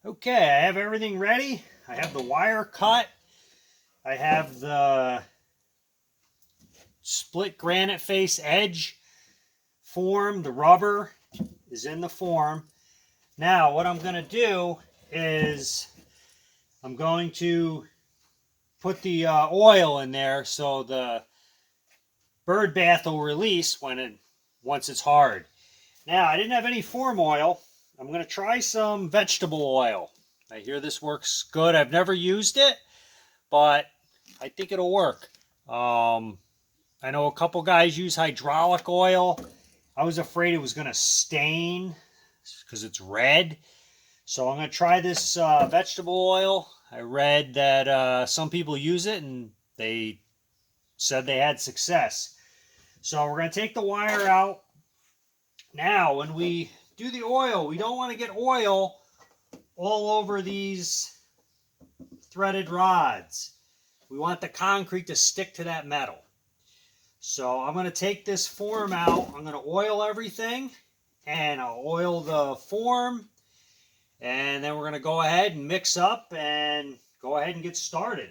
Okay, I have everything ready. I have the wire cut. I have the split granite face edge form. The rubber is in the form. Now what I'm going to do is I'm going to put the oil in there so the bird bath will release once it's hard. Now I didn't have any form oil. I'm going to try some vegetable oil. I hear this works good. I've never used it, but I think it'll work. I know a couple guys use hydraulic oil. I was afraid it was going to stain because it's red. So I'm going to try this vegetable oil. I read that some people use it and they said they had success. So we're going to take the wire out. Now, when we do the oil, we don't want to get oil all over these threaded rods. We want the concrete to stick to that metal. So I'm going to take this form out. I'm going to oil everything, and I'll oil the form, and then we're going to go ahead and mix up and go ahead and get started.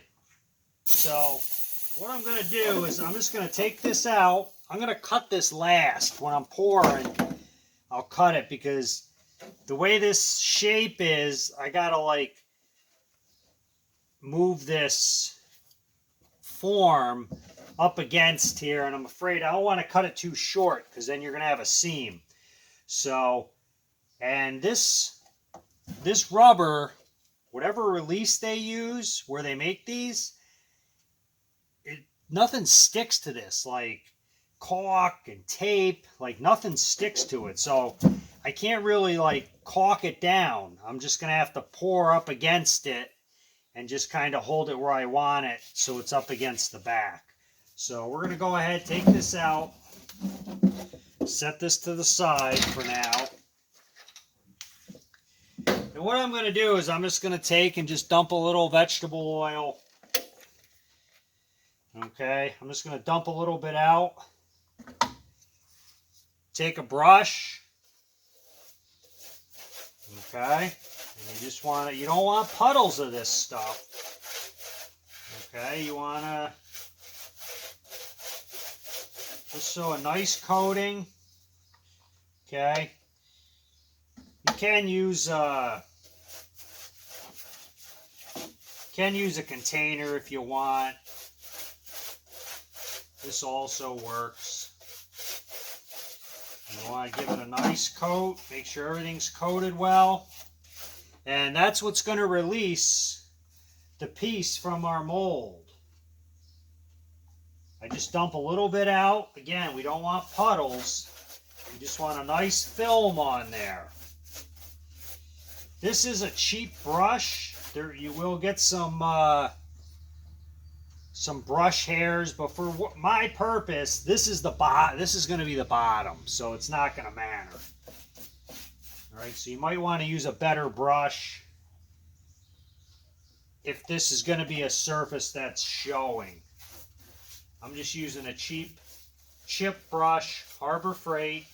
So what I'm going to do is I'm just going to take this out. I'm going to cut this last. When I'm pouring, I'll cut it because the way this shape is, I got to move this form up against here, and I'm afraid I don't want to cut it too short because then you're going to have a seam. So, and this rubber, whatever release they use where they make these, nothing sticks to this, like caulk and tape, nothing sticks to it. So I can't really caulk it down. I'm just going to have to pour up against it and just kind of hold it where I want it so it's up against the back. So we're going to go ahead, take this out, set this to the side for now. And what I'm going to do is I'm just going to take and just dump a little vegetable oil. Okay, I'm just going to dump a little bit out. Take a brush. Okay, and you just want to, you don't want puddles of this stuff. Okay, you want to just so a nice coating. Okay, you can use a container if you want. This also works. You want to give it a nice coat. Make sure everything's coated well. And that's what's going to release the piece from our mold. I just dump a little bit out. Again, we don't want puddles. We just want a nice film on there. This is a cheap brush. There, you will get some brush hairs, but for my purpose, this is going to be the bottom, so it's not going to matter. All right, so you might want to use a better brush if this is going to be a surface that's showing. I'm just using a cheap chip brush, Harbor Freight.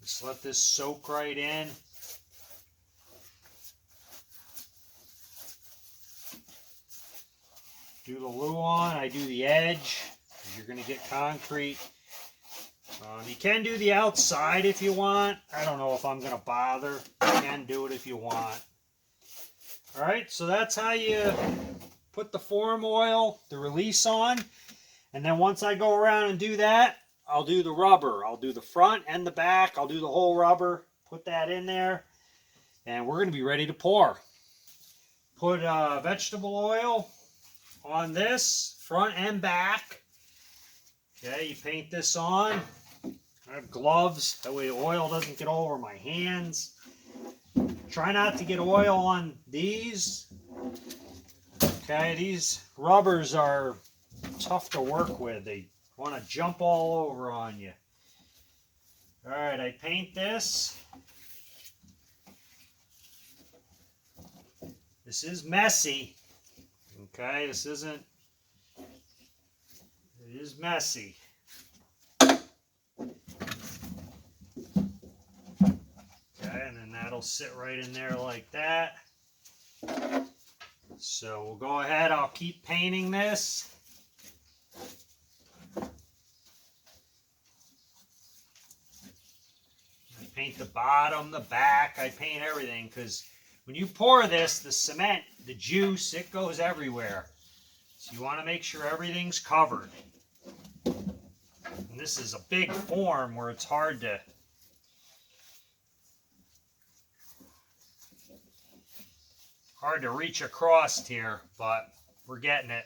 Just let this soak right in. Do the luan, I do the edge. You're going to get concrete. You can do the outside if you want. I don't know if I'm going to bother. You can do it if you want. Alright, so that's how you put the form oil, the release on. And then once I go around and do that, I'll do the rubber. I'll do the front and the back. I'll do the whole rubber. Put that in there. And we're going to be ready to pour. Put vegetable oil on this, front and back. Okay, you paint this on. I have gloves. That way the oil doesn't get all over my hands. Try not to get oil on these. Okay, these rubbers are tough to work with. They want to jump all over on you. Alright, I paint this. This is messy. Okay, it is is messy. Okay, and then that'll sit right in there like that. So we'll go ahead, I'll keep painting this. I paint the bottom, the back, I paint everything, because when you pour this, the cement, the juice, it goes everywhere. So you want to make sure everything's covered. And this is a big form where it's hard to reach across here, but we're getting it.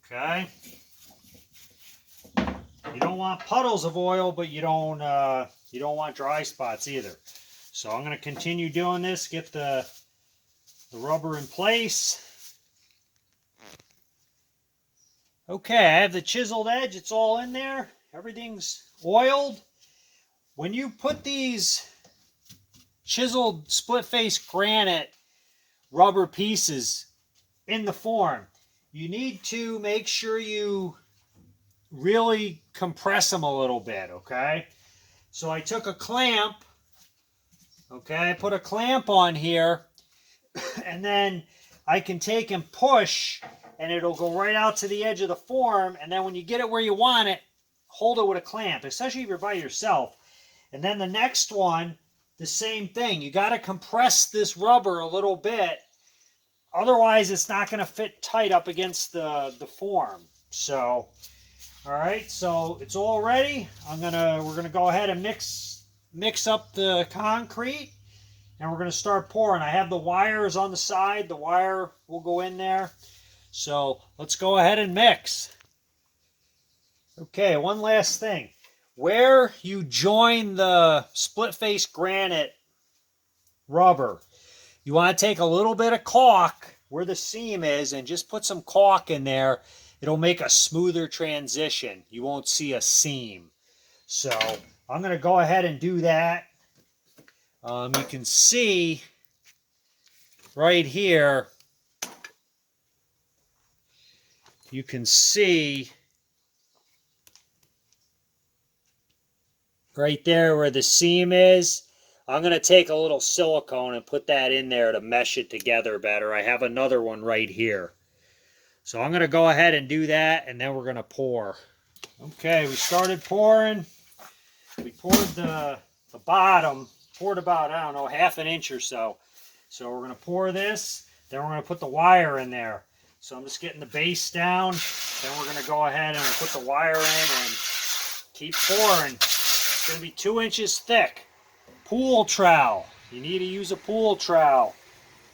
Okay. You don't want puddles of oil, but you don't want dry spots either. So I'm going to continue doing this, get the rubber in place. Okay, I have the chiseled edge, it's all in there. Everything's oiled. When you put these chiseled split face granite rubber pieces in the form, you need to make sure you really compress them a little bit, okay? So I took a clamp, okay, I put a clamp on here, and then I can take and push, and it'll go right out to the edge of the form, and then when you get it where you want it, hold it with a clamp, especially if you're by yourself. And then the next one, the same thing. You got to compress this rubber a little bit, otherwise it's not going to fit tight up against the form. So, all right, so it's all ready. We're gonna go ahead and mix up the concrete, and we're gonna start pouring. I have the wires on the side. The wire will go in there. So let's go ahead and mix. Okay, one last thing. Where you join the split face granite rubber, you want to take a little bit of caulk where the seam is and just put some caulk in there. It'll make a smoother transition. You won't see a seam. So I'm going to go ahead and do that. You can see right here, you can see right there where the seam is. I'm going to take a little silicone and put that in there to mesh it together better. I have another one right here. So I'm going to go ahead and do that, and then we're going to pour. Okay, we started pouring. We poured the bottom, poured about, I don't know, half an inch or so. So we're going to pour this, then we're going to put the wire in there. So I'm just getting the base down, then we're going to go ahead and we'll put the wire in and keep pouring. It's going to be 2 inches thick. Pool trowel. You need to use a pool trowel.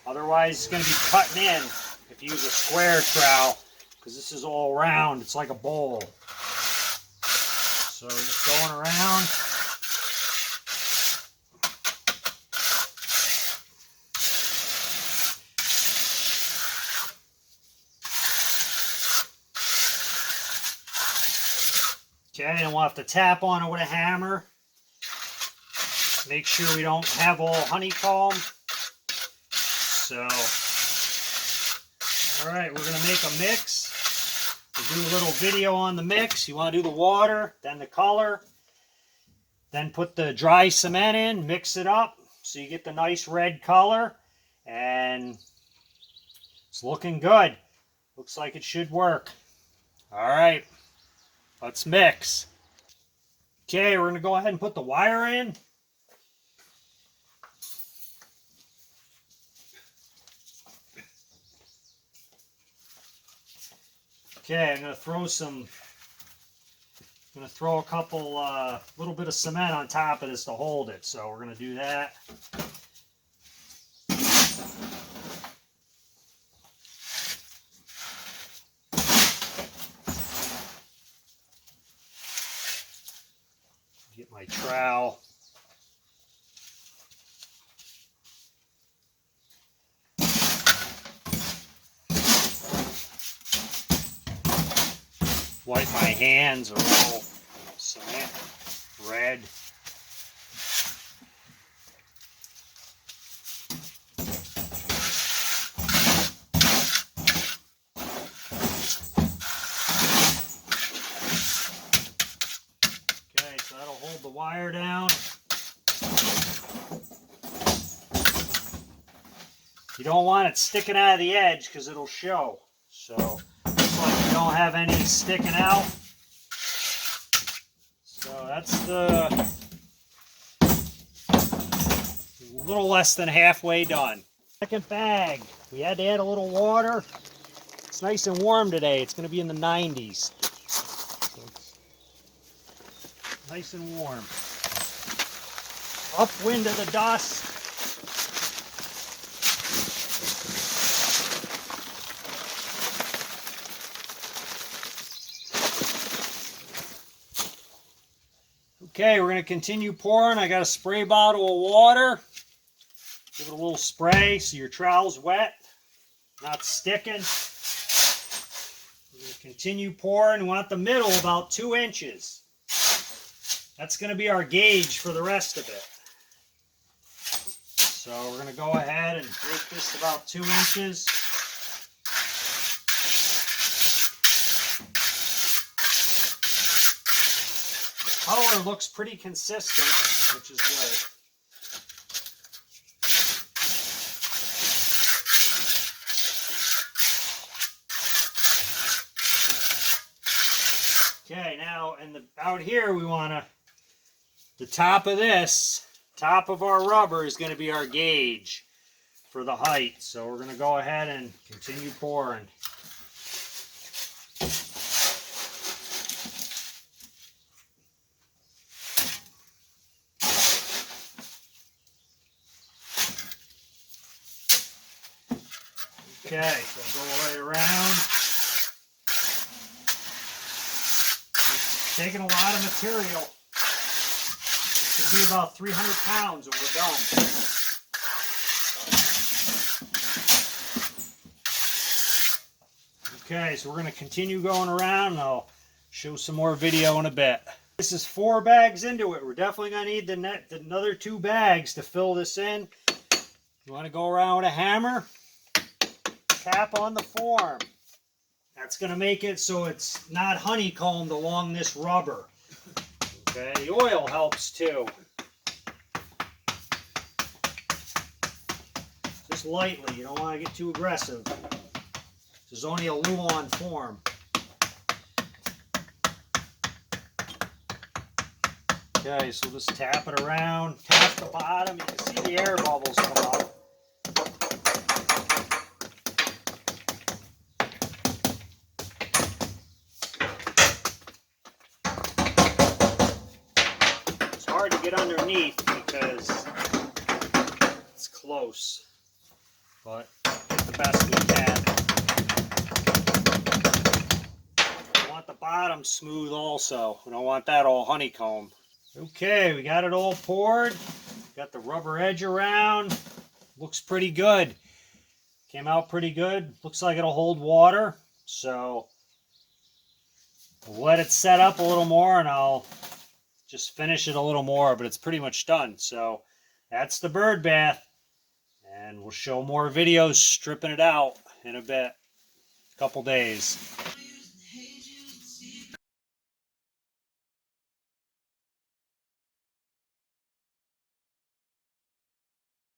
Otherwise, it's going to be cutting in if you use a square trowel, because this is all round. It's like a bowl. So just going around. Okay, and we'll have to tap on it with a hammer. Make sure we don't have all honeycomb. So, all right, we're going to make a mix. We'll do a little video on the mix. You want to do the water, then the color, then put the dry cement in, mix it up so you get the nice red color, and it's looking good. Looks like it should work. All right, let's mix. Okay, we're going to go ahead and put the wire in. Okay, I'm going to throw a couple, little bit of cement on top of this to hold it. So we're going to do that. Get my trowel. Wipe my hands, are all cement red. water down. You don't want it sticking out of the edge because it'll show. So looks like you don't have any sticking out. So that's the a little less than halfway done. Second bag. We had to add a little water. It's nice and warm today. It's going to be in the 90s. So it's nice and warm. Upwind of the dust. Okay, we're going to continue pouring. I got a spray bottle of water. Give it a little spray so your trowel's wet, not sticking. We're going to continue pouring. We want the middle about 2 inches. That's going to be our gauge for the rest of it. So we're going to go ahead and make this about 2 inches. The color looks pretty consistent, which is good. Okay, now out here we want to, the top of this, top of our rubber is going to be our gauge for the height. So we're going to go ahead and continue pouring. Okay, so go right around. It's taking a lot of material. It's going to be about 300 pounds when we're done. Okay, so we're going to continue going around and I'll show some more video in a bit. This is 4 bags into it. We're definitely going to need another 2 bags to fill this in. You want to go around with a hammer, tap on the form. That's going to make it so it's not honeycombed along this rubber. Okay, the oil helps too. Just lightly, you don't want to get too aggressive. This is only a Luan form. Okay, so just tap it around, tap the bottom. You can see the air bubbles come up. It's hard to get underneath because it's close, but get the best we can. We want the bottom smooth also. We don't want that all honeycomb. Okay, we got it all poured. Got the rubber edge around. Looks pretty good. Came out pretty good. Looks like it'll hold water. So we'll let it set up a little more and I'll just finish it a little more, but it's pretty much done. So that's the bird bath. And we'll show more videos stripping it out in a bit. A couple days.